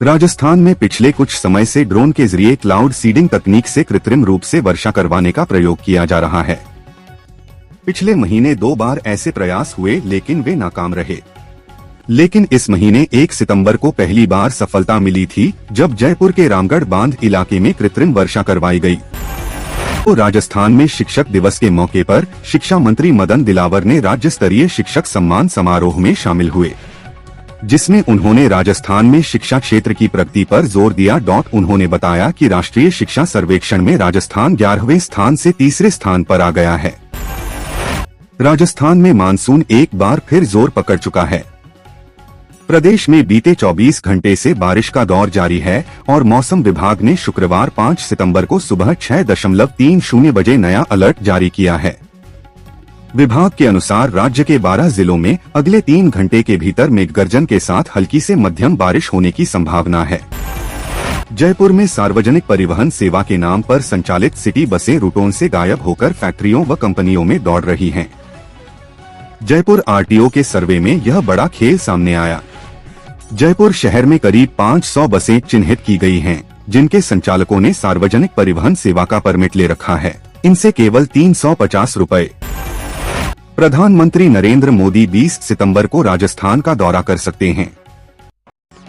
राजस्थान में पिछले कुछ समय से ड्रोन के जरिए क्लाउड सीडिंग तकनीक से कृत्रिम रूप से वर्षा करवाने का प्रयोग किया जा रहा है। पिछले महीने 2 बार ऐसे प्रयास हुए लेकिन वे नाकाम रहे। लेकिन इस महीने 1 सितंबर को पहली बार सफलता मिली थी जब जयपुर के रामगढ़ बांध इलाके में कृत्रिम वर्षा करवाई गई। तो राजस्थान में शिक्षक दिवस के मौके पर शिक्षा मंत्री मदन दिलावर ने राज्य स्तरीय शिक्षक सम्मान समारोह में शामिल हुए, जिसमें उन्होंने राजस्थान में शिक्षा क्षेत्र की प्रगति पर जोर दिया। उन्होंने बताया कि राष्ट्रीय शिक्षा सर्वेक्षण में राजस्थान 11वें स्थान से तीसरे स्थान पर आ गया है। राजस्थान में मानसून एक बार फिर जोर पकड़ चुका है। प्रदेश में बीते 24 घंटे से बारिश का दौर जारी है और मौसम विभाग ने शुक्रवार 5 सितंबर को सुबह 6:30 बजे नया अलर्ट जारी किया है। विभाग के अनुसार राज्य के 12 जिलों में अगले 3 घंटे के भीतर मेघगर्जन के साथ हल्की से मध्यम बारिश होने की संभावना है। जयपुर में सार्वजनिक परिवहन सेवा के नाम पर संचालित सिटी बसें रूटों से गायब होकर फैक्ट्रियों व कंपनियों में दौड़ रही हैं। जयपुर आरटीओ के सर्वे में यह बड़ा खेल सामने आया। जयपुर शहर में करीब 500 बसें चिन्हित की गई हैं, जिनके संचालकों ने सार्वजनिक परिवहन सेवा का परमिट ले रखा है। इनसे केवल 350 रुपए। प्रधानमंत्री नरेंद्र मोदी 20 सितंबर को राजस्थान का दौरा कर सकते हैं।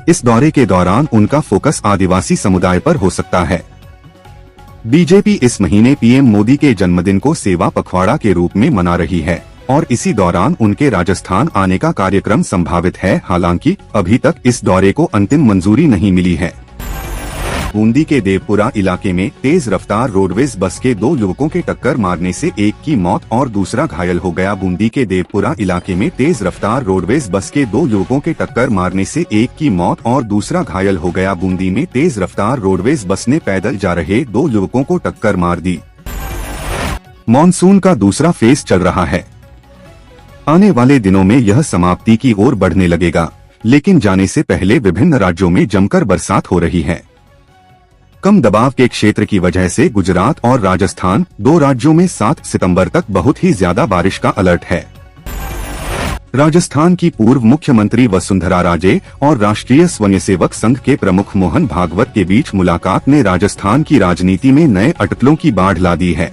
इस दौरे के दौरान उनका फोकस आदिवासी समुदाय पर हो सकता है। बीजेपी इस महीने पीएम मोदी के जन्मदिन को सेवा पखवाड़ा के रूप में मना रही है और इसी दौरान उनके राजस्थान आने का कार्यक्रम संभावित है। हालांकि अभी तक इस दौरे को अंतिम मंजूरी नहीं मिली है। बूंदी के देवपुरा इलाके में तेज रफ्तार रोडवेज बस के 2 युवकों के टक्कर मारने से एक की मौत और दूसरा घायल हो गया। बूंदी के देवपुरा इलाके में तेज रफ्तार रोडवेज बस के 2 युवकों के टक्कर मारने से एक की मौत और दूसरा घायल हो गया। बूंदी में तेज रफ्तार रोडवेज बस ने पैदल जा रहे 2 युवकों को टक्कर मार दी। मॉनसून का दूसरा फेज चल रहा है। आने वाले दिनों में यह समाप्ति की ओर बढ़ने लगेगा, लेकिन जाने से पहले विभिन्न राज्यों में जमकर बरसात हो रही है। कम दबाव के क्षेत्र की वजह से गुजरात और राजस्थान 2 राज्यों में 7 सितंबर तक बहुत ही ज्यादा बारिश का अलर्ट है। राजस्थान की पूर्व मुख्यमंत्री वसुंधरा राजे और राष्ट्रीय स्वयंसेवक संघ के प्रमुख मोहन भागवत के बीच मुलाकात ने राजस्थान की राजनीति में नए अटकलों की बाढ़ ला दी है।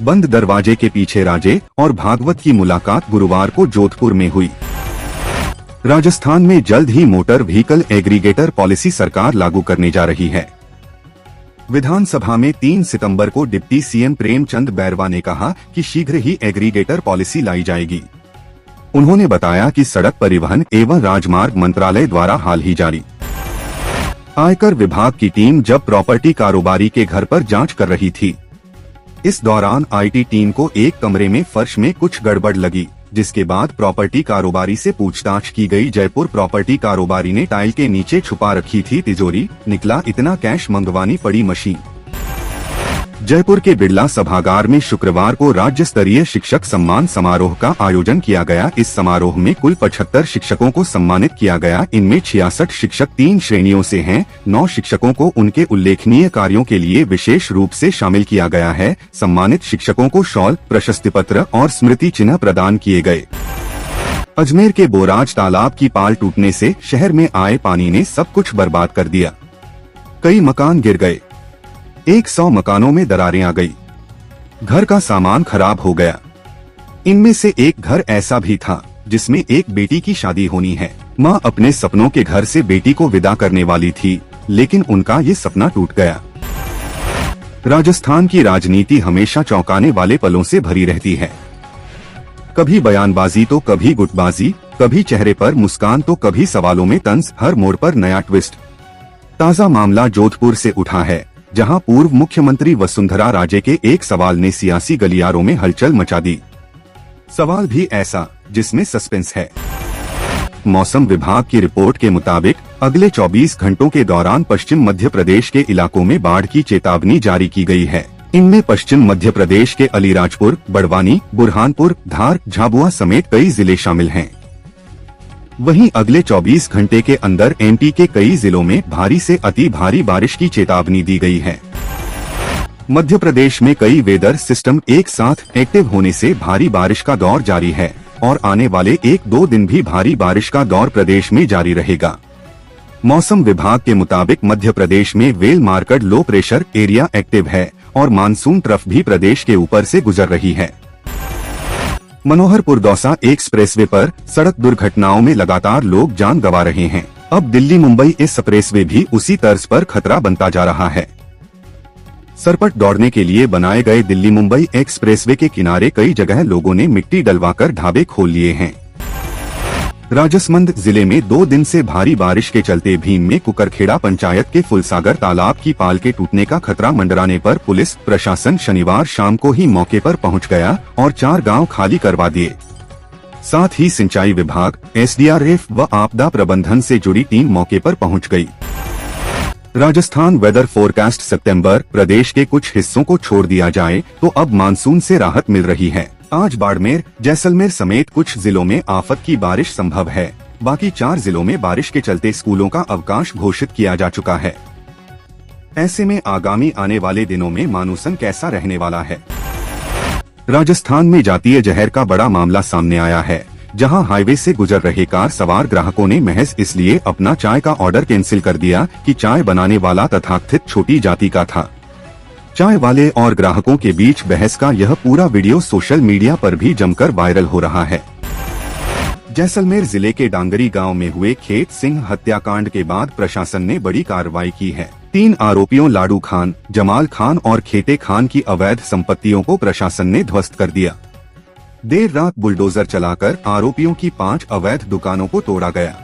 बंद दरवाजे के पीछे राजे और भागवत की मुलाकात गुरुवार को जोधपुर में हुई। राजस्थान में जल्द ही मोटर व्हीकल एग्रीगेटर पॉलिसी सरकार लागू करने जा रही है। विधानसभा में 3 सितंबर को डिप्टी सीएम प्रेमचंद बैरवा ने कहा कि शीघ्र ही एग्रीगेटर पॉलिसी लाई जाएगी। उन्होंने बताया कि सड़क परिवहन एवं राजमार्ग मंत्रालय द्वारा हाल ही जारी आयकर विभाग की टीम जब प्रॉपर्टी कारोबारी के घर पर जांच कर रही थी। इस दौरान आईटी टीम को एक कमरे में फर्श में कुछ गड़बड़ लगी, जिसके बाद प्रॉपर्टी कारोबारी से पूछताछ की गई। जयपुर प्रॉपर्टी कारोबारी ने टाइल के नीचे छुपा रखी थी तिजोरी, निकला इतना कैश, मंगवानी पड़ी मशीन। जयपुर के बिड़ला सभागार में शुक्रवार को राज्य स्तरीय शिक्षक सम्मान समारोह का आयोजन किया गया। इस समारोह में कुल 75 शिक्षकों को सम्मानित किया गया। इनमें 66 शिक्षक 3 श्रेणियों से हैं। 9 शिक्षकों को उनके उल्लेखनीय कार्यों के लिए विशेष रूप से शामिल किया गया है। सम्मानित शिक्षकों को शॉल, प्रशस्ति पत्र और स्मृति चिन्ह प्रदान किए गए। अजमेर के बोराज तालाब की पाल टूटने से शहर में आए पानी ने सब कुछ बर्बाद कर दिया। कई मकान गिर गए। 100 मकानों में दरारें आ गई। घर का सामान खराब हो गया। इनमें से एक घर ऐसा भी था जिसमें एक बेटी की शादी होनी है। मां अपने सपनों के घर से बेटी को विदा करने वाली थी, लेकिन उनका ये सपना टूट गया। राजस्थान की राजनीति हमेशा चौंकाने वाले पलों से भरी रहती है। कभी बयानबाजी तो कभी गुटबाजी, कभी चेहरे पर मुस्कान तो कभी सवालों में तंज, हर मोड़ पर नया ट्विस्ट। ताजा मामला जोधपुर से उठा है, जहां पूर्व मुख्यमंत्री वसुंधरा राजे के एक सवाल ने सियासी गलियारों में हलचल मचा दी। सवाल भी ऐसा जिसमें सस्पेंस है। मौसम विभाग की रिपोर्ट के मुताबिक अगले 24 घंटों के दौरान पश्चिम मध्य प्रदेश के इलाकों में बाढ़ की चेतावनी जारी की गई है। इनमें पश्चिम मध्य प्रदेश के अलीराजपुर, बड़वानी, बुरहानपुर, धार, झाबुआ समेत कई जिले शामिल हैं। वहीं अगले 24 घंटे के अंदर एमपी के कई जिलों में भारी से अति भारी बारिश की चेतावनी दी गई है। मध्य प्रदेश में कई वेदर सिस्टम एक साथ एक्टिव होने से भारी बारिश का दौर जारी है और आने वाले 1-2 दिन भी भारी बारिश का दौर प्रदेश में जारी रहेगा। मौसम विभाग के मुताबिक मध्य प्रदेश में well marked low pressure area active है और मानसून ट्रफ भी प्रदेश के ऊपर से गुजर रही है। मनोहरपुर दौसा एक्सप्रेसवे पर सड़क दुर्घटनाओं में लगातार लोग जान गंवा रहे हैं। अब दिल्ली मुंबई एक्सप्रेसवे भी उसी तर्ज पर खतरा बनता जा रहा है। सरपट दौड़ने के लिए बनाए गए दिल्ली मुंबई एक्सप्रेसवे के किनारे कई जगह लोगों ने मिट्टी डलवाकर ढाबे खोल लिए हैं। राजसमंद जिले में 2 दिन से भारी बारिश के चलते भीम में कुकरखेड़ा पंचायत के फुलसागर तालाब की पाल के टूटने का खतरा मंडराने पर पुलिस प्रशासन शनिवार शाम को ही मौके पर पहुंच गया और 4 गांव खाली करवा दिए। साथ ही सिंचाई विभाग, एसडीआरएफ व आपदा प्रबंधन से जुड़ी टीम मौके पर पहुंच गई। राजस्थान वेदर फोरकास्ट सितंबर प्रदेश के कुछ हिस्सों को छोड़ दिया जाए तो अब मानसून से राहत मिल रही है। आज बाड़मेर, जैसलमेर समेत कुछ जिलों में आफत की बारिश संभव है। बाकी 4 जिलों में बारिश के चलते स्कूलों का अवकाश घोषित किया जा चुका है। ऐसे में आगामी आने वाले दिनों में मानसून कैसा रहने वाला है? राजस्थान में जातीय जहर का बड़ा मामला सामने आया है, जहां हाईवे से गुजर रहे कार सवार ग्राहकों ने महज इसलिए अपना चाय का ऑर्डर कैंसिल कर दिया कि चाय बनाने वाला तथाकथित छोटी जाति का था। चाय वाले और ग्राहकों के बीच बहस का यह पूरा वीडियो सोशल मीडिया पर भी जमकर वायरल हो रहा है। जैसलमेर जिले के डांगरी गांव में हुए खेत सिंह हत्याकांड के बाद प्रशासन ने बड़ी कार्रवाई की है। 3 आरोपियों लाडू खान, जमाल खान और खेते खान की अवैध संपत्तियों को प्रशासन ने ध्वस्त कर दिया। देर रात बुलडोजर चलाकर आरोपियों की 5 अवैध दुकानों को तोड़ा गया।